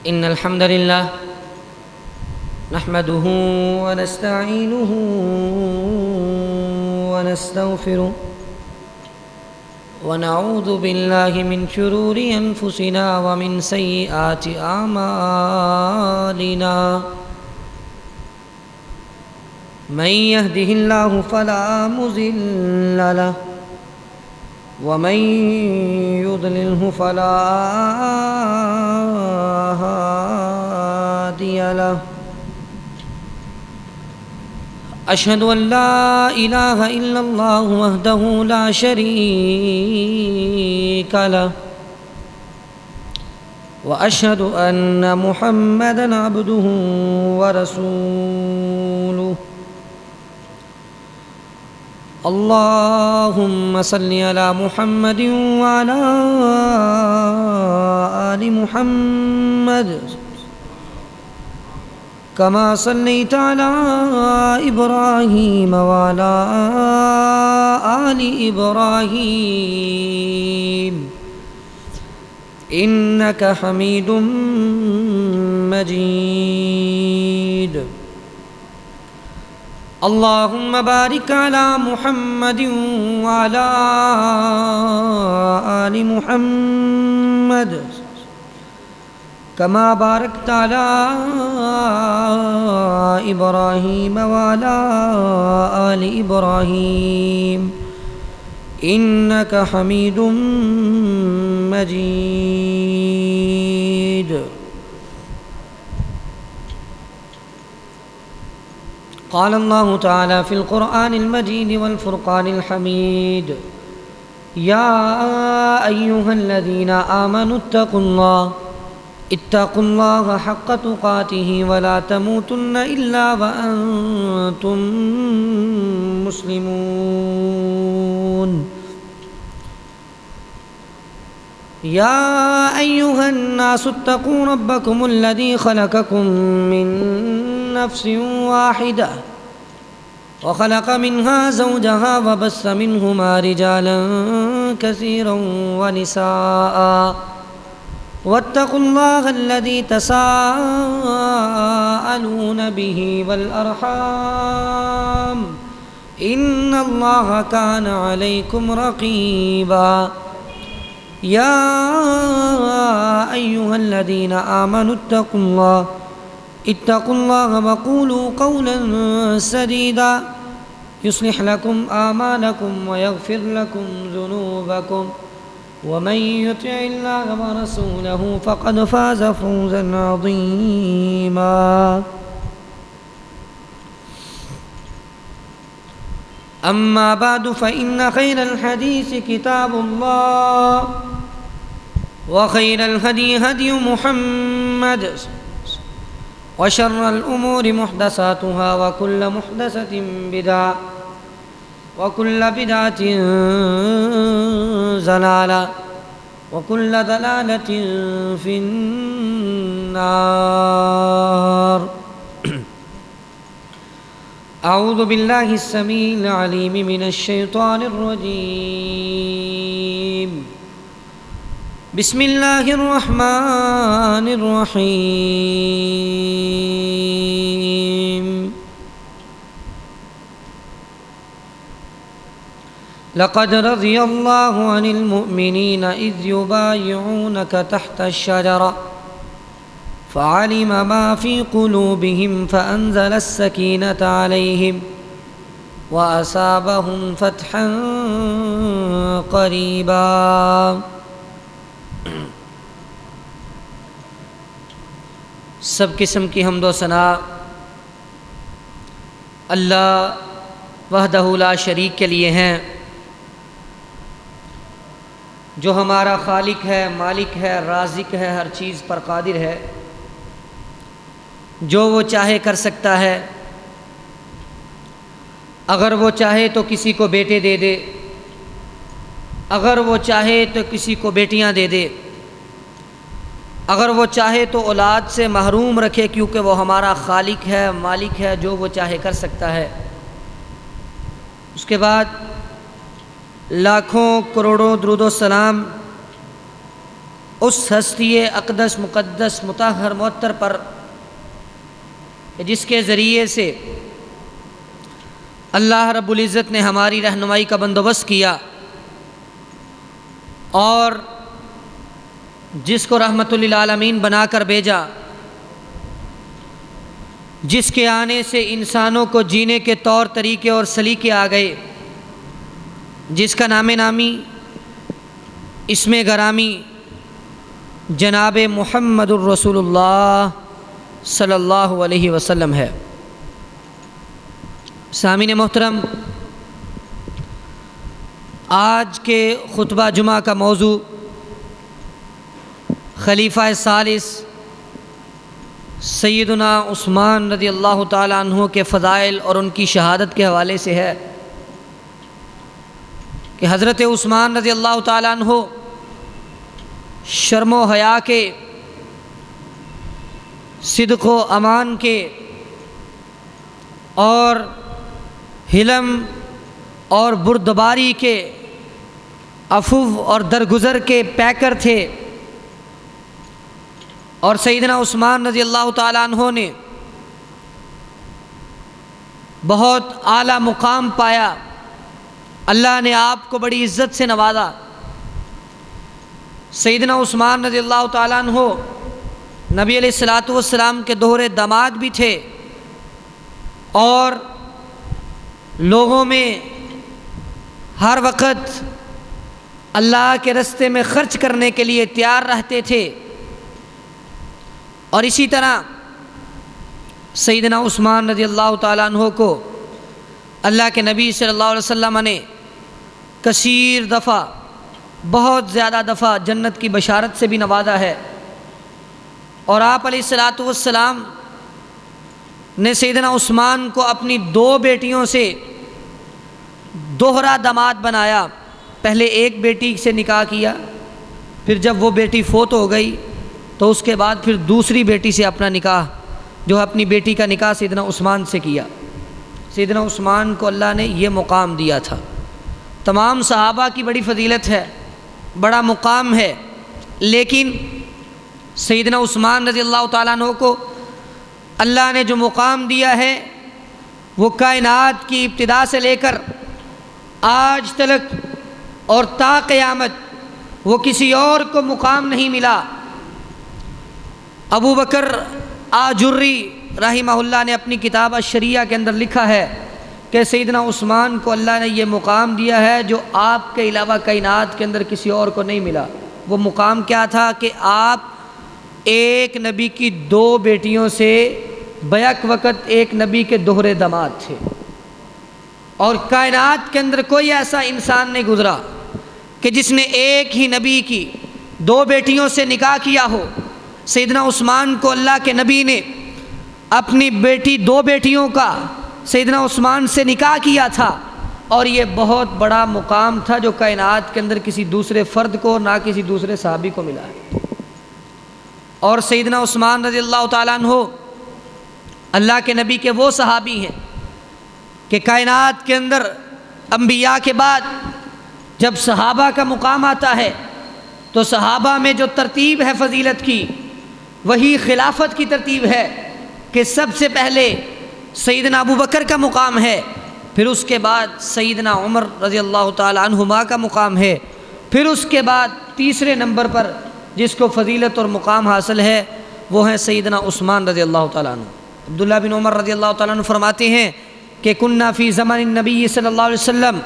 إن الحمد لله نحمده ونستعينه ونستغفره ونعوذ بالله من شرور أنفسنا ومن سيئات أعمالنا من يهده الله فلا مضل له ومن يضلله فلا هادي له أشهد أن لا إله إلا الله وحده لا شريك له وأشهد أن محمدًا عبده ورسوله اللهم صل على محمد وعلى آل محمد كما صليت على إبراهيم وعلى آل إبراهيم إنك حميد مجيد اللهم بارك على محمد وعلى آل محمد كما باركت على إبراهيم وعلى آل إبراهيم إنك حميد مجيد قال الله تعالى في القرآن المجيد والفرقان الحميد يا أيها الذين آمنوا اتقوا الله حق تقاته ولا تموتن إلا وأنتم مسلمون يا أيها الناس اتقوا ربكم الذي خلقكم من نفس واحدة وخلق منها زوجها وبث منهما رجالا كثيرا ونساء واتقوا الله الذي تساءلون به والأرحام إن الله كان عليكم رقيبا يا أيها الذين آمنوا اتقوا الله وقولوا قولا سديدا يصلح لكم أعمالكم ويغفر لكم ذنوبكم ومن يطع الله ورسوله فقد فاز فوزا عظيما أما بعد فإن خير الحديث كتاب الله وخير الهدي هدي محمد وشر الأمور محدثاتها وكل محدثة بدعة وكل بدعة ضلالة وكل ضلالة في النار أعوذ بالله السميع العليم من الشيطان الرجيم بسم الله الرحمن الرحيم لقد رضي الله عن المؤمنين إذ يبايعونك تحت الشجرة فعلم ما في قلوبهم فأنزل السكينة عليهم وأصابهم فتحا قريبا سب قسم کی حمد و ثنا اللہ وحدہ لا شریک کے لیے ہیں، جو ہمارا خالق ہے، مالک ہے، رازق ہے، ہر چیز پر قادر ہے، جو وہ چاہے کر سکتا ہے۔ اگر وہ چاہے تو کسی کو بیٹے دے دے، اگر وہ چاہے تو کسی کو بیٹیاں دے دے، اگر وہ چاہے تو اولاد سے محروم رکھے، کیونکہ وہ ہمارا خالق ہے، مالک ہے، جو وہ چاہے کر سکتا ہے۔ اس کے بعد لاکھوں کروڑوں درود و سلام اس ہستی اقدس مقدس مطہر معطر پر جس کے ذریعے سے اللہ رب العزت نے ہماری رہنمائی کا بندوبست کیا اور جس کو رحمت للعالمین بنا کر بھیجا، جس کے آنے سے انسانوں کو جینے کے طور طریقے اور سلیقے آ گئے، جس کا نام نامی اسم گرامی جناب محمد الرسول اللہ صلی اللہ علیہ وسلم ہے۔ سامعین محترم، آج کے خطبہ جمعہ کا موضوع خلیفہ ثالث سیدنا عثمان رضی اللہ تعالیٰ عنہ کے فضائل اور ان کی شہادت کے حوالے سے ہے کہ حضرت عثمان رضی اللہ تعالیٰ عنہ شرم و حیا کے، صدق و امان کے اور حلم اور بردباری کے، عفو اور درگزر کے پیکر تھے، اور سیدنا عثمان رضی اللہ تعالیٰ عنہ نے بہت اعلیٰ مقام پایا۔ اللہ نے آپ کو بڑی عزت سے نوازا۔ سیدنا عثمان رضی اللہ تعالیٰ عنہ نبی علیہ الصلوۃ والسلام کے دوہرے داماد بھی تھے اور لوگوں میں ہر وقت اللہ کے راستے میں خرچ کرنے کے لیے تیار رہتے تھے، اور اسی طرح سیدنا عثمان رضی اللہ تعالیٰ عنہ کو اللہ کے نبی صلی اللہ علیہ وسلم نے کثیر دفعہ، بہت زیادہ دفعہ جنت کی بشارت سے بھی نوازا ہے، اور آپ علیہ الصلوۃ والسلام نے سیدنا عثمان کو اپنی 2 بیٹیوں سے دوہرا داماد بنایا۔ پہلے ایک بیٹی سے نکاح کیا، پھر جب وہ بیٹی فوت ہو گئی تو اس کے بعد پھر دوسری بیٹی سے اپنا نکاح، جو اپنی بیٹی کا نکاح سیدنا عثمان سے کیا۔ سیدنا عثمان کو اللہ نے یہ مقام دیا تھا۔ تمام صحابہ کی بڑی فضیلت ہے، بڑا مقام ہے، لیکن سیدنا عثمان رضی اللہ تعالیٰ عنہ کو اللہ نے جو مقام دیا ہے وہ کائنات کی ابتدا سے لے کر آج تک اور تا قیامت وہ کسی اور کو مقام نہیں ملا۔ ابو بکر آجری رحمہ اللہ نے اپنی کتاب الشریعہ کے اندر لکھا ہے کہ سیدنا عثمان کو اللہ نے یہ مقام دیا ہے جو آپ کے علاوہ کائنات کے اندر کسی اور کو نہیں ملا۔ وہ مقام کیا تھا کہ آپ ایک نبی کی 2 بیٹیوں سے بیک وقت ایک نبی کے دوہرے داماد تھے، اور کائنات کے اندر کوئی ایسا انسان نہیں گزرا کہ جس نے ایک ہی نبی کی 2 بیٹیوں سے نکاح کیا ہو۔ سیدنا عثمان کو اللہ کے نبی نے اپنی 2 بیٹیوں کا سیدنا عثمان سے نکاح کیا تھا، اور یہ بہت بڑا مقام تھا جو کائنات کے اندر کسی دوسرے فرد کو، نہ کسی دوسرے صحابی کو ملا ہے۔ اور سیدنا عثمان رضی اللہ تعالیٰ عنہ اللہ کے نبی کے وہ صحابی ہیں کہ کائنات کے اندر انبیاء کے بعد جب صحابہ کا مقام آتا ہے تو صحابہ میں جو ترتیب ہے فضیلت کی، وہی خلافت کی ترتیب ہے کہ سب سے پہلے سیدنا ابو بکر کا مقام ہے، پھر اس کے بعد سیدنا عمر رضی اللہ تعالیٰ عنہما کا مقام ہے، پھر اس کے بعد تیسرے نمبر پر جس کو فضیلت اور مقام حاصل ہے وہ ہیں سیدنا عثمان رضی اللہ تعالیٰ عنہ۔ عبداللہ بن عمر رضی اللہ تعالیٰ عنہ فرماتے ہیں کہ کننا فی زمن النبی صلی اللہ علیہ وسلم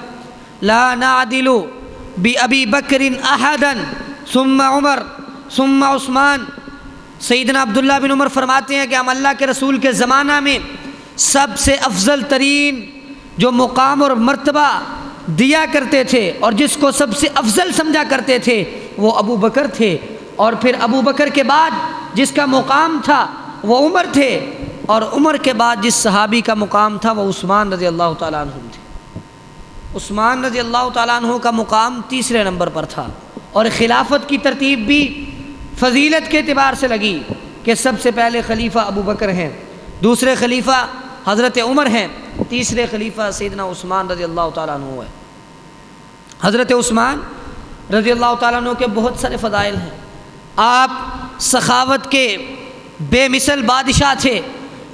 لا نعدل بأبی بکر احدا ثم عمر ثم عثمان۔ سیدنا عبداللہ بن عمر فرماتے ہیں کہ ہم اللہ کے رسول کے زمانہ میں سب سے افضل ترین جو مقام اور مرتبہ دیا کرتے تھے اور جس کو سب سے افضل سمجھا کرتے تھے وہ ابو بکر تھے، اور پھر ابو بکر کے بعد جس کا مقام تھا وہ عمر تھے، اور عمر کے بعد جس صحابی کا مقام تھا وہ عثمان رضی اللہ تعالیٰ عنہ تھے۔ عثمان رضی اللہ تعالیٰ عنہ کا مقام تیسرے نمبر پر تھا، اور خلافت کی ترتیب بھی فضیلت کے اعتبار سے لگی کہ سب سے پہلے خلیفہ ابو بکر ہیں، دوسرے خلیفہ حضرت عمر ہیں، تیسرے خلیفہ سیدنا عثمان رضی اللہ تعالیٰ عنہ ہے۔ حضرت عثمان رضی اللہ تعالیٰ عنہ کے بہت سارے فضائل ہیں، آپ سخاوت کے بے مثل بادشاہ تھے،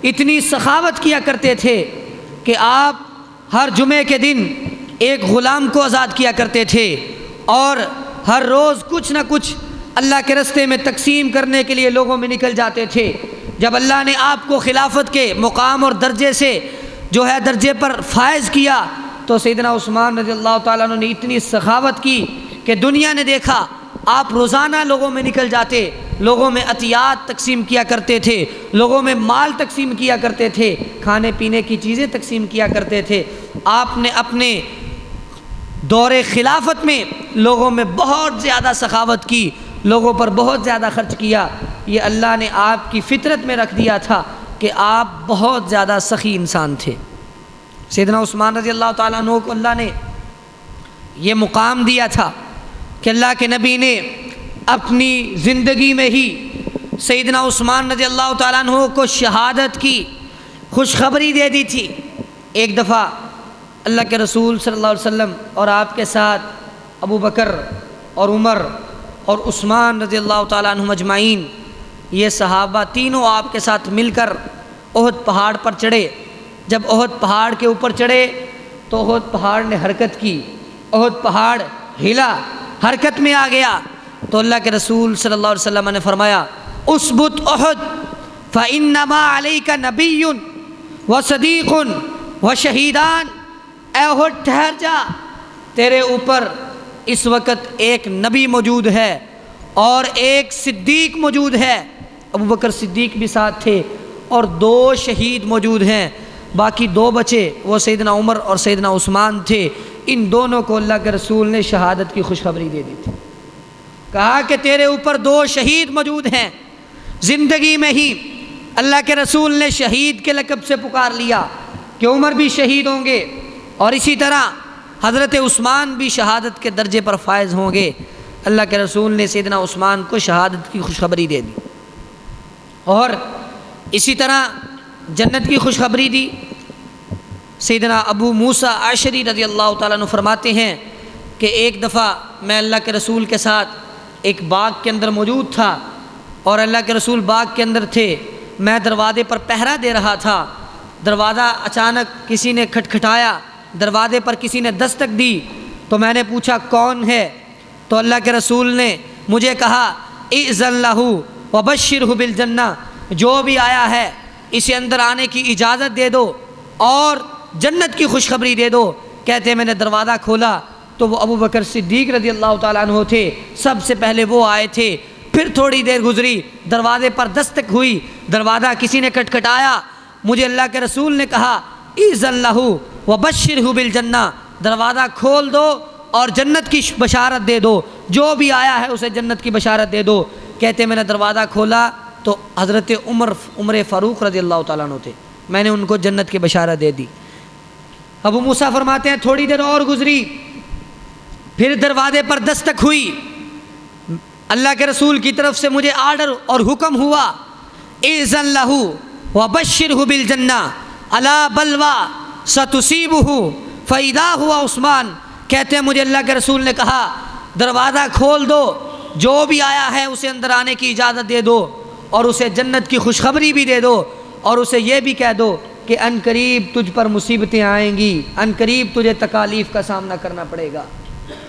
اتنی سخاوت کیا کرتے تھے کہ آپ ہر جمعے کے دن ایک غلام کو آزاد کیا کرتے تھے اور ہر روز کچھ نہ کچھ اللہ کے راستے میں تقسیم کرنے کے لیے لوگوں میں نکل جاتے تھے۔ جب اللہ نے آپ کو خلافت کے مقام اور درجے سے جو ہے درجے پر فائز کیا تو سیدنا عثمان رضی اللہ تعالیٰ عنہ نے اتنی سخاوت کی کہ دنیا نے دیکھا آپ روزانہ لوگوں میں نکل جاتے، لوگوں میں عطیات تقسیم کیا کرتے تھے، لوگوں میں مال تقسیم کیا کرتے تھے، کھانے پینے کی چیزیں تقسیم کیا کرتے تھے۔ آپ نے اپنے دور خلافت میں لوگوں میں بہت زیادہ سخاوت کی، لوگوں پر بہت زیادہ خرچ کیا۔ یہ اللہ نے آپ کی فطرت میں رکھ دیا تھا کہ آپ بہت زیادہ سخی انسان تھے۔ سیدنا عثمان رضی اللہ تعالیٰ عنہ کو اللہ نے یہ مقام دیا تھا کہ اللہ کے نبی نے اپنی زندگی میں ہی سیدنا عثمان رضی اللہ تعالیٰ عنہ کو شہادت کی خوشخبری دے دی تھی۔ ایک دفعہ اللہ کے رسول صلی اللہ علیہ وسلم اور آپ کے ساتھ ابو بکر اور عمر اور عثمان رضی اللہ تعالیٰ عنہ اجمعین، یہ صحابہ تینوں آپ کے ساتھ مل کر احد پہاڑ پر چڑھے۔ جب احد پہاڑ کے اوپر چڑھے تو احد پہاڑ نے حرکت کی، احد پہاڑ ہلا، حرکت میں آ گیا تو اللہ کے رسول صلی اللہ علیہ وسلم نے فرمایا اثبت احد فانما علیک نبی وصدیق وشہیدان، اے احد ٹھہر جا، تیرے اوپر اس وقت ایک نبی موجود ہے اور ایک صدیق موجود ہے۔ ابو بکر صدیق بھی ساتھ تھے اور 2 شہید موجود ہیں، باقی 2 بچے وہ سیدنا عمر اور سیدنا عثمان تھے۔ ان دونوں کو اللہ کے رسول نے شہادت کی خوشخبری دے دی تھی، کہا کہ تیرے اوپر 2 شہید موجود ہیں۔ زندگی میں ہی اللہ کے رسول نے شہید کے لقب سے پکار لیا کہ عمر بھی شہید ہوں گے اور اسی طرح حضرت عثمان بھی شہادت کے درجے پر فائز ہوں گے۔ اللہ کے رسول نے سیدنا عثمان کو شہادت کی خوشخبری دے دی اور اسی طرح جنت کی خوشخبری دی۔ سیدنا ابو موسیٰ عشری رضی اللہ تعالیٰ عنہ فرماتے ہیں کہ ایک دفعہ میں اللہ کے رسول کے ساتھ ایک باغ کے اندر موجود تھا اور اللہ کے رسول باغ کے اندر تھے، میں دروازے پر پہرا دے رہا تھا۔ دروازہ اچانک کسی نے کھٹکھٹایا، دروازے پر کسی نے دستک دی تو میں نے پوچھا کون ہے؟ تو اللہ کے رسول نے مجھے کہا اذن لہ وبشرہ بالجنہ، جو بھی آیا ہے اسے اندر آنے کی اجازت دے دو اور جنت کی خوشخبری دے دو۔ کہتے میں نے دروازہ کھولا تو وہ ابو بکر صدیق رضی اللہ تعالیٰ عنہ تھے، سب سے پہلے وہ آئے تھے۔ پھر تھوڑی دیر گزری، دروازے پر دستک ہوئی، دروازہ کسی نے کھٹکھٹایا، مجھے اللہ کے رسول نے کہا اذن لہ وبشرہ بالجنہ، دروازہ کھول دو اور جنت کی بشارت دے دو، جو بھی آیا ہے اسے جنت کی بشارت دے دو۔ کہتے میں نے دروازہ کھولا تو حضرت عمر فاروق رضی اللہ تعالیٰ عنہ تھے، میں نے ان کو جنت کی بشارت دے دی۔ ابو موسیٰ فرماتے ہیں تھوڑی دیر اور گزری، پھر دروازے پر دستک ہوئی، اللہ کے رسول کی طرف سے مجھے آرڈر اور حکم ہوا اذن لہ وبشرہ بالجنہ الا بلوى ستصیبہ فاذا ہوا عثمان۔ کہتے ہیں مجھے اللہ کے رسول نے کہا دروازہ کھول دو، جو بھی آیا ہے اسے اندر آنے کی اجازت دے دو اور اسے جنت کی خوشخبری بھی دے دو اور اسے یہ بھی کہہ دو کہ ان قریب تجھ پر مصیبتیں آئیں گی، ان قریب تجھے تکالیف کا سامنا کرنا پڑے گا۔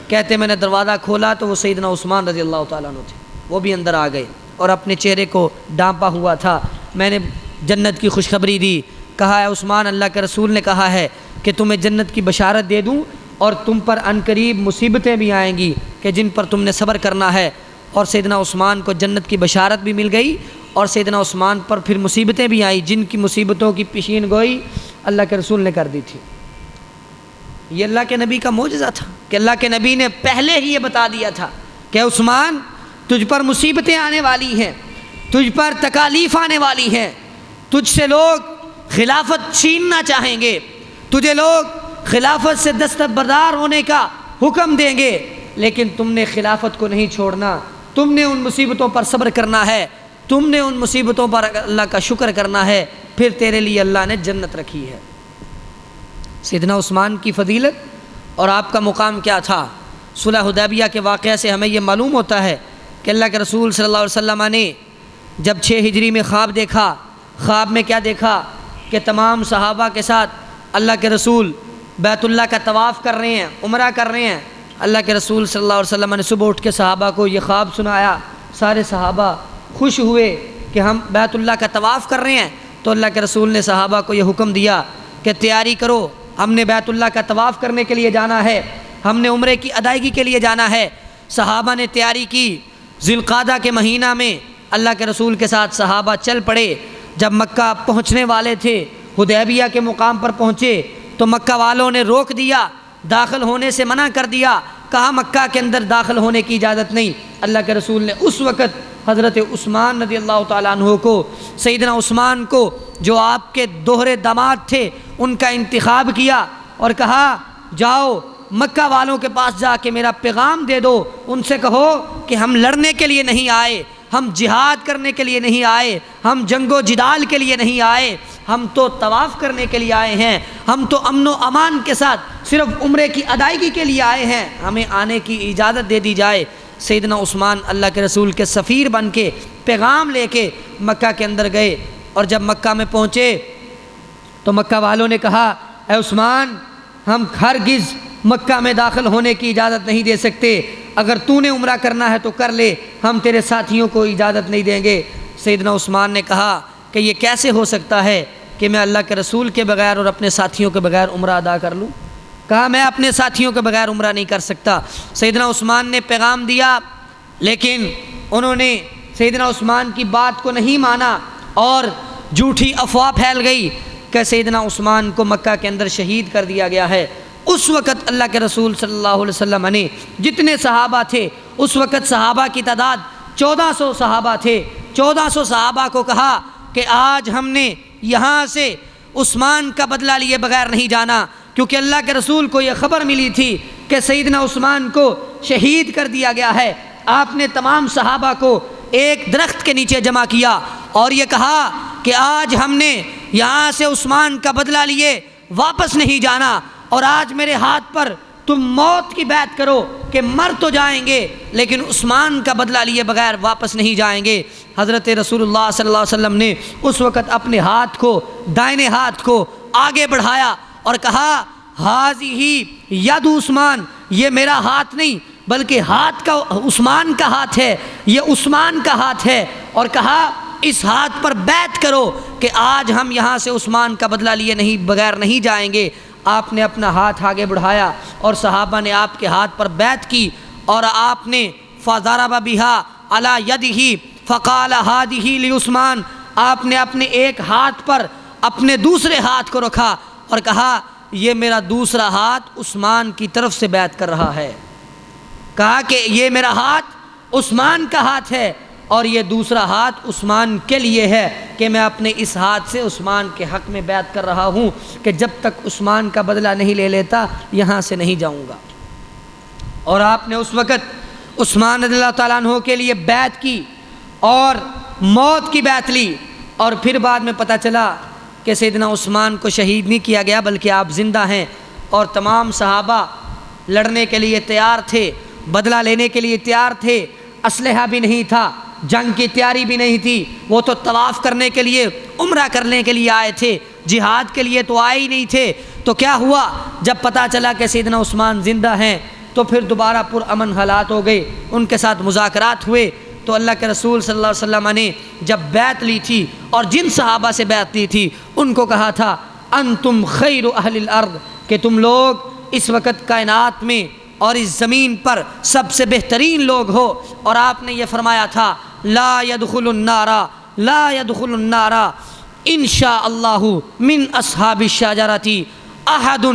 کہتے میں نے دروازہ کھولا تو وہ سیدنا عثمان رضی اللہ تعالیٰ عنہ تھے، وہ بھی اندر آ گئے اور اپنے چہرے کو ڈانپا ہوا تھا۔ میں نے جنت کی خوشخبری دی، کہا ہے عثمان اللہ کے رسول نے کہا ہے کہ تمہیں جنت کی بشارت دے دوں اور تم پر ان قریب مصیبتیں بھی آئیں گی کہ جن پر تم نے صبر کرنا ہے۔ اور سیدنا عثمان کو جنت کی بشارت بھی مل گئی اور سیدنا عثمان پر پھر مصیبتیں بھی آئیں جن کی مصیبتوں کی پیشین گوئی اللہ کے رسول نے کر دی تھی۔ یہ اللہ کے نبی کا معجزہ تھا کہ اللہ کے نبی نے پہلے ہی یہ بتا دیا تھا کہ عثمان تجھ پر مصیبتیں آنے والی ہیں، تجھ پر تکالیف آنے والی ہیں، تجھ سے لوگ خلافت چھیننا چاہیں گے، تجھے لوگ خلافت سے دستبردار ہونے کا حکم دیں گے، لیکن تم نے خلافت کو نہیں چھوڑنا، تم نے ان مصیبتوں پر صبر کرنا ہے، تم نے ان مصیبتوں پر اللہ کا شکر کرنا ہے، پھر تیرے لیے اللہ نے جنت رکھی ہے۔ سیدنا عثمان کی فضیلت اور آپ کا مقام کیا تھا؟ صلح حدیبیہ کے واقعہ سے ہمیں یہ معلوم ہوتا ہے کہ اللہ کے رسول صلی اللہ علیہ وسلم نے جب 6 ہجری میں خواب دیکھا، خواب میں کیا دیکھا کہ تمام صحابہ کے ساتھ اللہ کے رسول بیت اللہ کا طواف کر رہے ہیں، عمرہ کر رہے ہیں۔ اللہ کے رسول صلی اللہ علیہ وسلم نے صبح اٹھ کے صحابہ کو یہ خواب سنایا، سارے صحابہ خوش ہوئے کہ ہم بیت اللہ کا طواف کر رہے ہیں۔ تو اللہ کے رسول نے صحابہ کو یہ حکم دیا کہ تیاری کرو، ہم نے بیت اللہ کا طواف کرنے کے لیے جانا ہے، ہم نے عمرے کی ادائیگی کے لیے جانا ہے۔ صحابہ نے تیاری کی، ذی القعدہ کے مہینہ میں اللہ کے رسول کے ساتھ صحابہ چل پڑے۔ جب مکہ پہنچنے والے تھے، حدیبیہ کے مقام پر پہنچے تو مکہ والوں نے روک دیا، داخل ہونے سے منع کر دیا، کہا مکہ کے اندر داخل ہونے کی اجازت نہیں۔ اللہ کے رسول نے اس وقت حضرت عثمان رضی اللہ تعالیٰ عنہ کو، سیدنا عثمان کو جو آپ کے دوہرے داماد تھے، ان کا انتخاب کیا اور کہا جاؤ مکہ والوں کے پاس جا کے میرا پیغام دے دو، ان سے کہو کہ ہم لڑنے کے لیے نہیں آئے، ہم جہاد کرنے کے لیے نہیں آئے، ہم جنگ و جدال کے لیے نہیں آئے، ہم تو طواف کرنے کے لیے آئے ہیں، ہم تو امن و امان کے ساتھ صرف عمرے کی ادائیگی کے لیے آئے ہیں، ہمیں آنے کی اجازت دے دی جائے۔ سیدنا عثمان اللہ کے رسول کے سفیر بن کے پیغام لے کے مکہ کے اندر گئے، اور جب مکہ میں پہنچے تو مکہ والوں نے کہا اے عثمان، ہم ہرگز مکہ میں داخل ہونے کی اجازت نہیں دے سکتے، اگر تو نے عمرہ کرنا ہے تو کر لے، ہم تیرے ساتھیوں کو اجازت نہیں دیں گے۔ سیدنا عثمان نے کہا کہ یہ کیسے ہو سکتا ہے کہ میں اللہ کے رسول کے بغیر اور اپنے ساتھیوں کے بغیر عمرہ ادا کر لوں؟ کہا میں اپنے ساتھیوں کے بغیر عمرہ نہیں کر سکتا۔ سیدنا عثمان نے پیغام دیا، لیکن انہوں نے سیدنا عثمان کی بات کو نہیں مانا اور جھوٹی افواہ پھیل گئی کہ سیدنا عثمان کو مکہ کے اندر شہید کر دیا گیا ہے۔ اس وقت اللہ کے رسول صلی اللہ علیہ وسلم نے جتنے صحابہ تھے، اس وقت صحابہ کی تعداد 1400 صحابہ تھے، 1400 صحابہ کو کہا کہ آج ہم نے یہاں سے عثمان کا بدلہ لیے بغیر نہیں جانا، کیونکہ اللہ کے رسول کو یہ خبر ملی تھی کہ سیدنا عثمان کو شہید کر دیا گیا ہے۔ آپ نے تمام صحابہ کو ایک درخت کے نیچے جمع کیا اور یہ کہا کہ آج ہم نے یہاں سے عثمان کا بدلہ لیے واپس نہیں جانا، اور آج میرے ہاتھ پر تم موت کی بیعت کرو کہ مر تو جائیں گے لیکن عثمان کا بدلہ لیے بغیر واپس نہیں جائیں گے۔ حضرت رسول اللہ صلی اللہ علیہ وسلم نے اس وقت اپنے ہاتھ کو، دائنے ہاتھ کو آگے بڑھایا اور کہا ہاذہ ید عثمان، یہ میرا ہاتھ نہیں بلکہ ہاتھ کا عثمان کا ہاتھ ہے، یہ عثمان کا ہاتھ ہے، اور کہا اس ہاتھ پر بیعت کرو کہ آج ہم یہاں سے عثمان کا بدلہ لیے بغیر نہیں جائیں گے۔ آپ نے اپنا ہاتھ آگے بڑھایا اور صحابہ نے آپ کے ہاتھ پر بیعت کی، اور آپ نے فضرب بها علی یدہ فقال ہذہ لعثمان، آپ نے اپنے ایک ہاتھ پر اپنے دوسرے ہاتھ کو رکھا اور کہا یہ میرا دوسرا ہاتھ عثمان کی طرف سے بیعت کر رہا ہے۔ کہا کہ یہ میرا ہاتھ عثمان کا ہاتھ ہے اور یہ دوسرا ہاتھ عثمان کے لیے ہے کہ میں اپنے اس ہاتھ سے عثمان کے حق میں بیعت کر رہا ہوں کہ جب تک عثمان کا بدلہ نہیں لے لیتا یہاں سے نہیں جاؤں گا۔ اور آپ نے اس وقت عثمان رضی اللہ تعالیٰ عنہ کے لیے بیعت کی اور موت کی بیعت لی، اور پھر بعد میں پتہ چلا کہ سیدنا عثمان کو شہید نہیں کیا گیا بلکہ آپ زندہ ہیں، اور تمام صحابہ لڑنے کے لیے تیار تھے، بدلہ لینے کے لیے تیار تھے، اسلحہ بھی نہیں تھا، جنگ کی تیاری بھی نہیں تھی، وہ تو طواف کرنے کے لیے، عمرہ کرنے کے لیے آئے تھے، جہاد کے لیے تو آئے ہی نہیں تھے۔ تو کیا ہوا جب پتہ چلا کہ سیدنا عثمان زندہ ہیں تو پھر دوبارہ پرامن حالات ہو گئے، ان کے ساتھ مذاکرات ہوئے۔ تو اللہ کے رسول صلی اللہ علیہ وسلم نے جب بیعت لی تھی اور جن صحابہ سے بیعت لی تھی ان کو کہا تھا انتم خیر اہل الارض، کہ تم لوگ اس وقت کائنات میں اور اس زمین پر سب سے بہترین لوگ ہو، اور آپ نے یہ فرمایا تھا لا يدخل النار لا يدخل النار ان شاء اللہ من اصحاب الشجرۃ احد،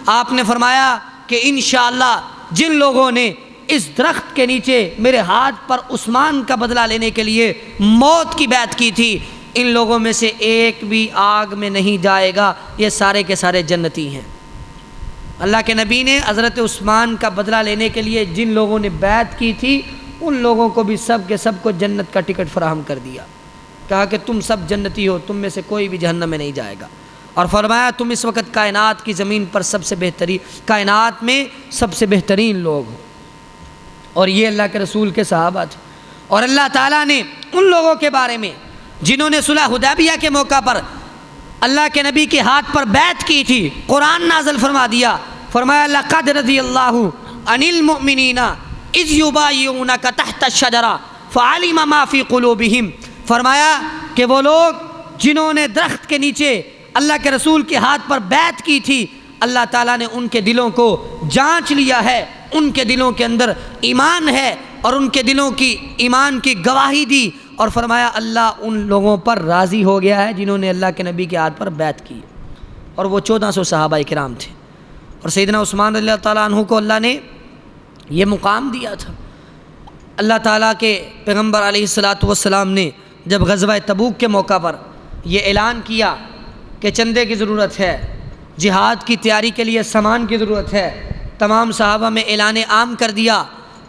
آپ نے فرمایا کہ انشاءاللہ جن لوگوں نے اس درخت کے نیچے میرے ہاتھ پر عثمان کا بدلہ لینے کے لیے موت کی بیعت کی تھی، ان لوگوں میں سے ایک بھی آگ میں نہیں جائے گا، یہ سارے کے سارے جنتی ہیں۔ اللہ کے نبی نے حضرت عثمان کا بدلہ لینے کے لیے جن لوگوں نے بیعت کی تھی ان لوگوں کو بھی سب کے سب کو جنت کا ٹکٹ فراہم کر دیا، کہا کہ تم سب جنتی ہو، تم میں سے کوئی بھی جہنم میں نہیں جائے گا، اور فرمایا تم اس وقت کائنات کی زمین پر سب سے بہترین، کائنات میں سب سے بہترین لوگ ہو۔ اور یہ اللہ کے رسول کے صحابہ تھے۔ اور اللہ تعالیٰ نے ان لوگوں کے بارے میں جنہوں نے صلح حدیبیہ کے موقع پر اللہ کے نبی کے ہاتھ پر بیعت کی تھی، قرآن نازل فرما دیا، فرمایا لقد رضی اللہ عن المؤمنین اذ یبایعونک تحت الشجرہ فعلم ما فی قلوبہم، فرمایا کہ وہ لوگ جنہوں نے درخت کے نیچے اللہ کے رسول کے ہاتھ پر بیعت کی تھی، اللہ تعالیٰ نے ان کے دلوں کو جانچ لیا ہے، ان کے دلوں کے اندر ایمان ہے اور ان کے دلوں کی ایمان کی گواہی دی، اور فرمایا اللہ ان لوگوں پر راضی ہو گیا ہے جنہوں نے اللہ کے نبی کے ہاتھ پر بیعت کی، اور وہ 1400 صحابہ کرام تھے۔ اور سیدنا عثمان رضی اللہ تعالیٰ عنہ کو اللہ نے یہ مقام دیا تھا۔ اللہ تعالیٰ کے پیغمبر علیہ الصلاۃ والسلام نے جب غزوہ تبوک کے موقع پر یہ اعلان کیا کہ چندے کی ضرورت ہے، جہاد کی تیاری کے لیے سامان کی ضرورت ہے، تمام صحابہ میں اعلان عام کر دیا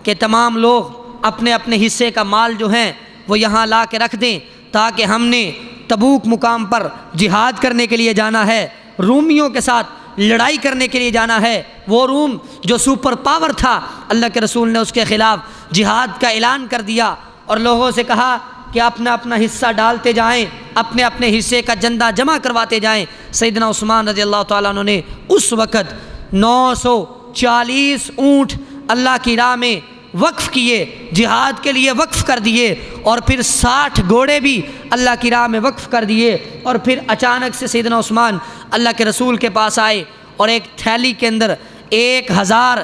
کہ تمام لوگ اپنے اپنے حصے کا مال جو ہیں وہ یہاں لا کے رکھ دیں، تاکہ ہم نے تبوک مقام پر جہاد کرنے کے لیے جانا ہے، رومیوں کے ساتھ لڑائی کرنے کے لیے جانا ہے۔ وہ روم جو سپر پاور تھا، اللہ کے رسول نے اس کے خلاف جہاد کا اعلان کر دیا اور لوگوں سے کہا کہ اپنا اپنا حصہ ڈالتے جائیں، اپنے اپنے حصے کا چندہ جمع کرواتے جائیں۔ سیدنا عثمان رضی اللہ تعالیٰ عنہ نے اس وقت 940 اونٹ اللہ کی راہ میں وقف کیے، جہاد کے لیے وقف کر دیے، اور پھر 60 گھوڑے بھی اللہ کی راہ میں وقف کر دیے۔ اور پھر اچانک سے سیدنا عثمان اللہ کے رسول کے پاس آئے اور ایک تھیلی کے اندر 1000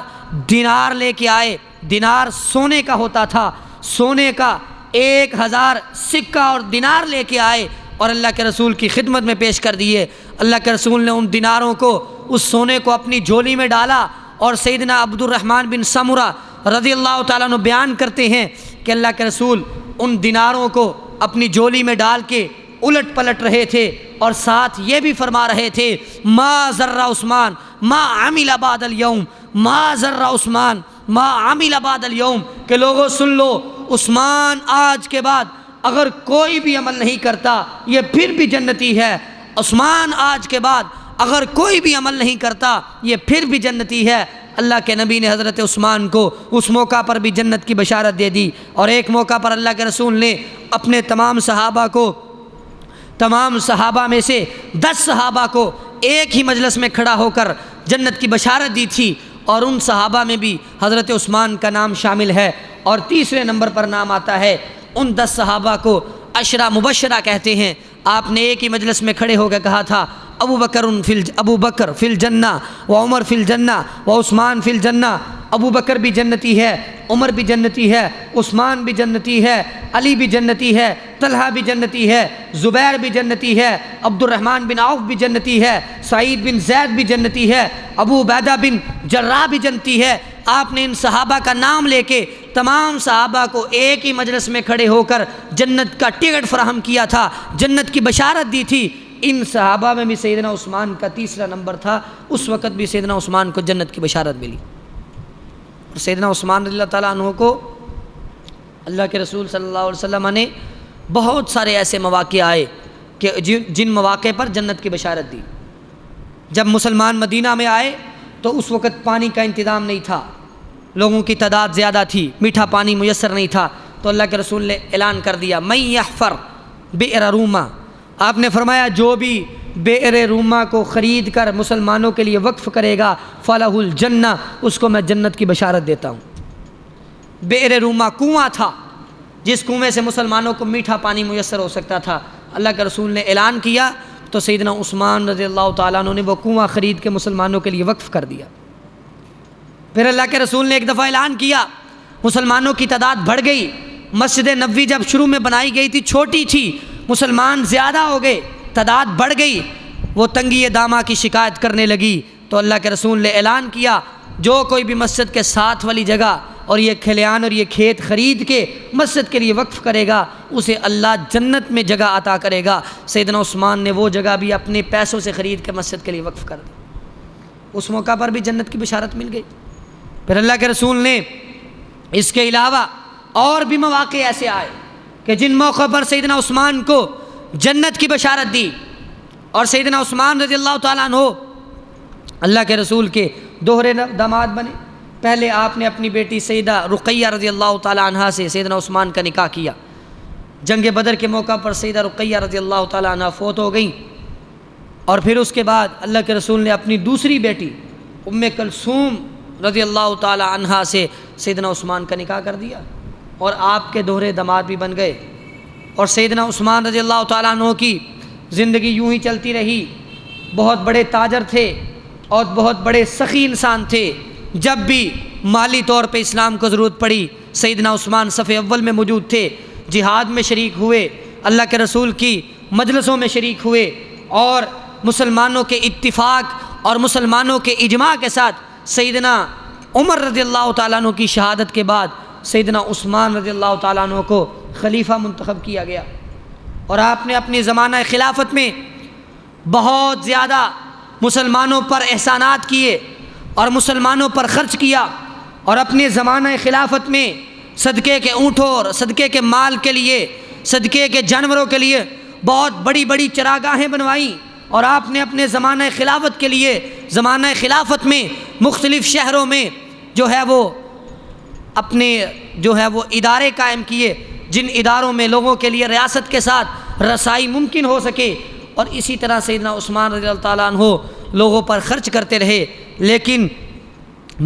دینار لے کے آئے۔ دینار سونے کا ہوتا تھا، سونے کا 1000 سکہ اور دینار لے کے آئے اور اللہ کے رسول کی خدمت میں پیش کر دیے۔ اللہ کے رسول نے ان دیناروں کو، اس سونے کو اپنی جھولی میں ڈالا، اور سیدنا عبد الرحمن بن سمرہ رضی اللہ تعالیٰ عنہ بیان کرتے ہیں کہ اللہ کے رسول ان دیناروں کو اپنی جھولی میں ڈال کے الٹ پلٹ رہے تھے، اور ساتھ یہ بھی فرما رہے تھے ما ذر عثمان ما عمل بعد اليوم، ما ذر عثمان ما عمل بعد اليوم، کہ لوگوں سن لو، عثمان آج کے بعد اگر کوئی بھی عمل نہیں کرتا یہ پھر بھی جنتی ہے، عثمان آج کے بعد اگر کوئی بھی عمل نہیں کرتا یہ پھر بھی جنتی ہے۔ اللہ کے نبی نے حضرت عثمان کو اس موقع پر بھی جنت کی بشارت دے دی، اور ایک موقع پر اللہ کے رسول نے اپنے تمام صحابہ کو، تمام صحابہ میں سے 10 صحابہ کو ایک ہی مجلس میں کھڑا ہو کر جنت کی بشارت دی تھی، اور ان صحابہ میں بھی حضرت عثمان کا نام شامل ہے، اور تیسرے نمبر پر نام آتا ہے ان 10 صحابہ کو عشرہ مبشرہ کہتے ہیں۔ آپ نے ایک ہی مجلس میں کھڑے ہو کے کہا تھا ابو بکر فی الجنہ و عمر فی الجنہ و عثمان فی الجنہ، ابو بکر بھی جنتی ہے، عمر بھی جنتی ہے، عثمان بھی جنتی ہے، علی بھی جنتی ہے، طلحہ بھی جنتی ہے، زبیر بھی جنتی ہے، عبد الرحمن بن عوف بھی جنتی ہے، سعید بن زید بھی جنتی ہے، ابو عبیدہ بن جراح بھی جنتی ہے۔ آپ نے ان صحابہ کا نام لے کے تمام صحابہ کو ایک ہی مجلس میں کھڑے ہو کر جنت کا ٹکٹ فراہم کیا تھا، جنت کی بشارت دی تھی۔ ان صحابہ میں بھی سیدنا عثمان کا تیسرا نمبر تھا، اس وقت بھی سیدنا عثمان کو جنت کی بشارت ملی۔ اور سیدنا عثمان رضی اللہ تعالیٰ عنہ کو اللہ کے رسول صلی اللہ علیہ وسلم نے بہت سارے ایسے مواقع آئے کہ جن مواقع پر جنت کی بشارت دی۔ جب مسلمان مدینہ میں آئے تو اس وقت پانی کا انتظام نہیں تھا، لوگوں کی تعداد زیادہ تھی، میٹھا پانی میسر نہیں تھا، تو اللہ کے رسول نے اعلان کر دیا من یحفر بئر روما، آپ نے فرمایا جو بھی بئر روما کو خرید کر مسلمانوں کے لیے وقف کرے گا فلہ الجنہ، اس کو میں جنت کی بشارت دیتا ہوں۔ بئر روما کنواں تھا جس کنویں سے مسلمانوں کو میٹھا پانی میسر ہو سکتا تھا۔ اللہ کے رسول نے اعلان کیا تو سیدنا عثمان رضی اللہ تعالیٰ عنہ نے وہ کنواں خرید کے مسلمانوں کے لیے وقف کر دیا۔ پھر اللہ کے رسول نے ایک دفعہ اعلان کیا، مسلمانوں کی تعداد بڑھ گئی، مسجد نبوی جب شروع میں بنائی گئی تھی چھوٹی تھی، مسلمان زیادہ ہو گئے، تعداد بڑھ گئی، وہ تنگی دامہ کی شکایت کرنے لگی، تو اللہ کے رسول نے اعلان کیا جو کوئی بھی مسجد کے ساتھ والی جگہ اور یہ کھلیان اور یہ کھیت خرید کے مسجد کے لیے وقف کرے گا اسے اللہ جنت میں جگہ عطا کرے گا۔ سیدنا عثمان نے وہ جگہ بھی اپنے پیسوں سے خرید کے مسجد کے لیے وقف کر دی، اس موقع پر بھی جنت کی بشارت مل گئی۔ پھر اللہ کے رسول نے اس کے علاوہ اور بھی مواقع ایسے آئے کہ جن موقع پر سیدنا عثمان کو جنت کی بشارت دی، اور سیدنا عثمان رضی اللہ تعالیٰ عنہ اللہ کے رسول کے دوہرے داماد بنے۔ پہلے آپ نے اپنی بیٹی سیدہ رقیہ رضی اللہ تعالیٰ عنہا سے سیدنا عثمان کا نکاح کیا۔ جنگ بدر کے موقع پر سیدہ رقیہ رضی اللہ تعالیٰ عنہا فوت ہو گئیں، اور پھر اس کے بعد اللہ کے رسول نے اپنی دوسری بیٹی ام کلثوم رضی اللہ تعالیٰ عنہا سے سیدنا عثمان کا نکاح کر دیا، اور آپ کے دوہرے داماد بھی بن گئے۔ اور سیدنا عثمان رضی اللہ تعالیٰ عنہ کی زندگی یوں ہی چلتی رہی۔ بہت بڑے تاجر تھے اور بہت بڑے سخی انسان تھے۔ جب بھی مالی طور پہ اسلام کو ضرورت پڑی، سیدنا عثمان صف اول میں موجود تھے، جہاد میں شریک ہوئے، اللہ کے رسول کی مجلسوں میں شریک ہوئے، اور مسلمانوں کے اتفاق اور مسلمانوں کے اجماع کے ساتھ سیدنا عمر رضی اللہ تعالیٰ عنہ کی شہادت کے بعد سیدنا عثمان رضی اللہ تعالیٰ عنہ کو خلیفہ منتخب کیا گیا۔ اور آپ نے اپنی زمانہ خلافت میں بہت زیادہ مسلمانوں پر احسانات کیے اور مسلمانوں پر خرچ کیا، اور اپنے زمانہ خلافت میں صدقے کے اونٹوں اور صدقے کے مال کے لیے، صدقے کے جانوروں کے لیے بہت بڑی بڑی چراگاہیں بنوائیں، اور آپ نے اپنے زمانہ خلافت کے لیے زمانہ خلافت میں مختلف شہروں میں جو ہے وہ ادارے قائم کیے، جن اداروں میں لوگوں کے لیے ریاست کے ساتھ رسائی ممکن ہو سکے۔ اور اسی طرح سیدنا عثمان رضی اللہ تعالیٰ عنہ لوگوں پر خرچ کرتے رہے۔ لیکن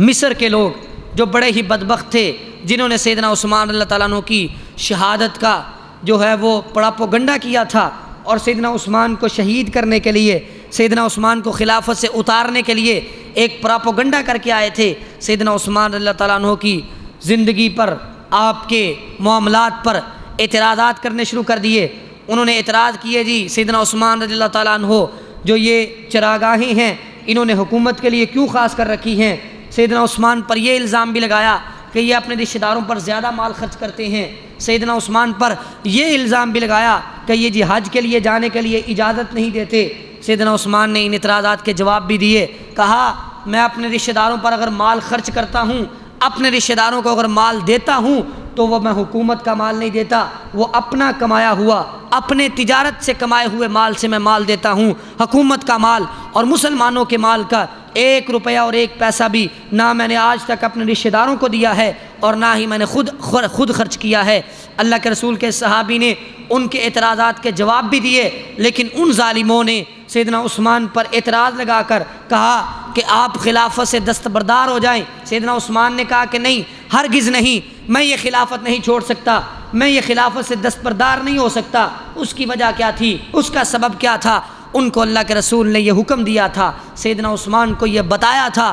مصر کے لوگ جو بڑے ہی بدبخت تھے، جنہوں نے سیدنا عثمان رضی اللہ تعالیٰ عنہ کی شہادت کا جو ہے وہ پراپوگنڈا کیا تھا، اور سیدنا عثمان کو شہید کرنے کے لیے، سیدنا عثمان کو خلافت سے اتارنے کے لیے ایک پراپوگنڈا کر کے آئے تھے، سیدنا عثمان رضی اللہ تعالیٰ عنہ کی زندگی پر، آپ کے معاملات پر اعتراضات کرنے شروع کر دیے۔ انہوں نے اعتراض کیے، جی سیدنا عثمان رضی اللہ تعالیٰ عنہ جو یہ چراگاہیں ہیں انہوں نے حکومت کے لیے کیوں خاص کر رکھی ہیں؟ سیدنا عثمان پر یہ الزام بھی لگایا کہ یہ اپنے رشتہ داروں پر زیادہ مال خرچ کرتے ہیں۔ سیدنا عثمان پر یہ الزام بھی لگایا کہ یہ جی حج کے لیے جانے کے لیے اجازت نہیں دیتے۔ سیدنا عثمان نے ان اعتراضات کے جواب بھی دیے، کہا میں اپنے رشتہ داروں پر اگر مال خرچ کرتا ہوں، اپنے رشتہ داروں کو اگر مال دیتا ہوں تو وہ میں حکومت کا مال نہیں دیتا، وہ اپنا کمایا ہوا، اپنے تجارت سے کمائے ہوئے مال سے میں مال دیتا ہوں۔ حکومت کا مال اور مسلمانوں کے مال کا 1 روپیہ اور 1 پیسہ بھی نہ میں نے آج تک اپنے رشتہ داروں کو دیا ہے، اور نہ ہی میں نے خود خرچ کیا ہے۔ اللہ کے رسول کے صحابی نے ان کے اعتراضات کے جواب بھی دیے، لیکن ان ظالموں نے سیدنا عثمان پر اعتراض لگا کر کہا کہ آپ خلافت سے دستبردار ہو جائیں۔ سیدنا عثمان نے کہا کہ نہیں، ہرگز نہیں، میں یہ خلافت نہیں چھوڑ سکتا، میں یہ خلافت سے دستبردار نہیں ہو سکتا۔ اس کی وجہ کیا تھی؟ اس کا سبب کیا تھا؟ ان کو اللہ کے رسول نے یہ حکم دیا تھا، سیدنا عثمان کو یہ بتایا تھا۔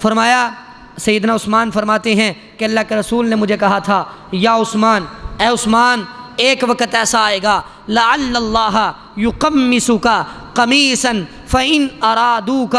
فرمایا، سیدنا عثمان فرماتے ہیں کہ اللہ کے رسول نے مجھے کہا تھا، یا عثمان، اے عثمان، ایک وقت ایسا آئے گا، لعل اللہ یقمصک قمیصا فإن ارادوک،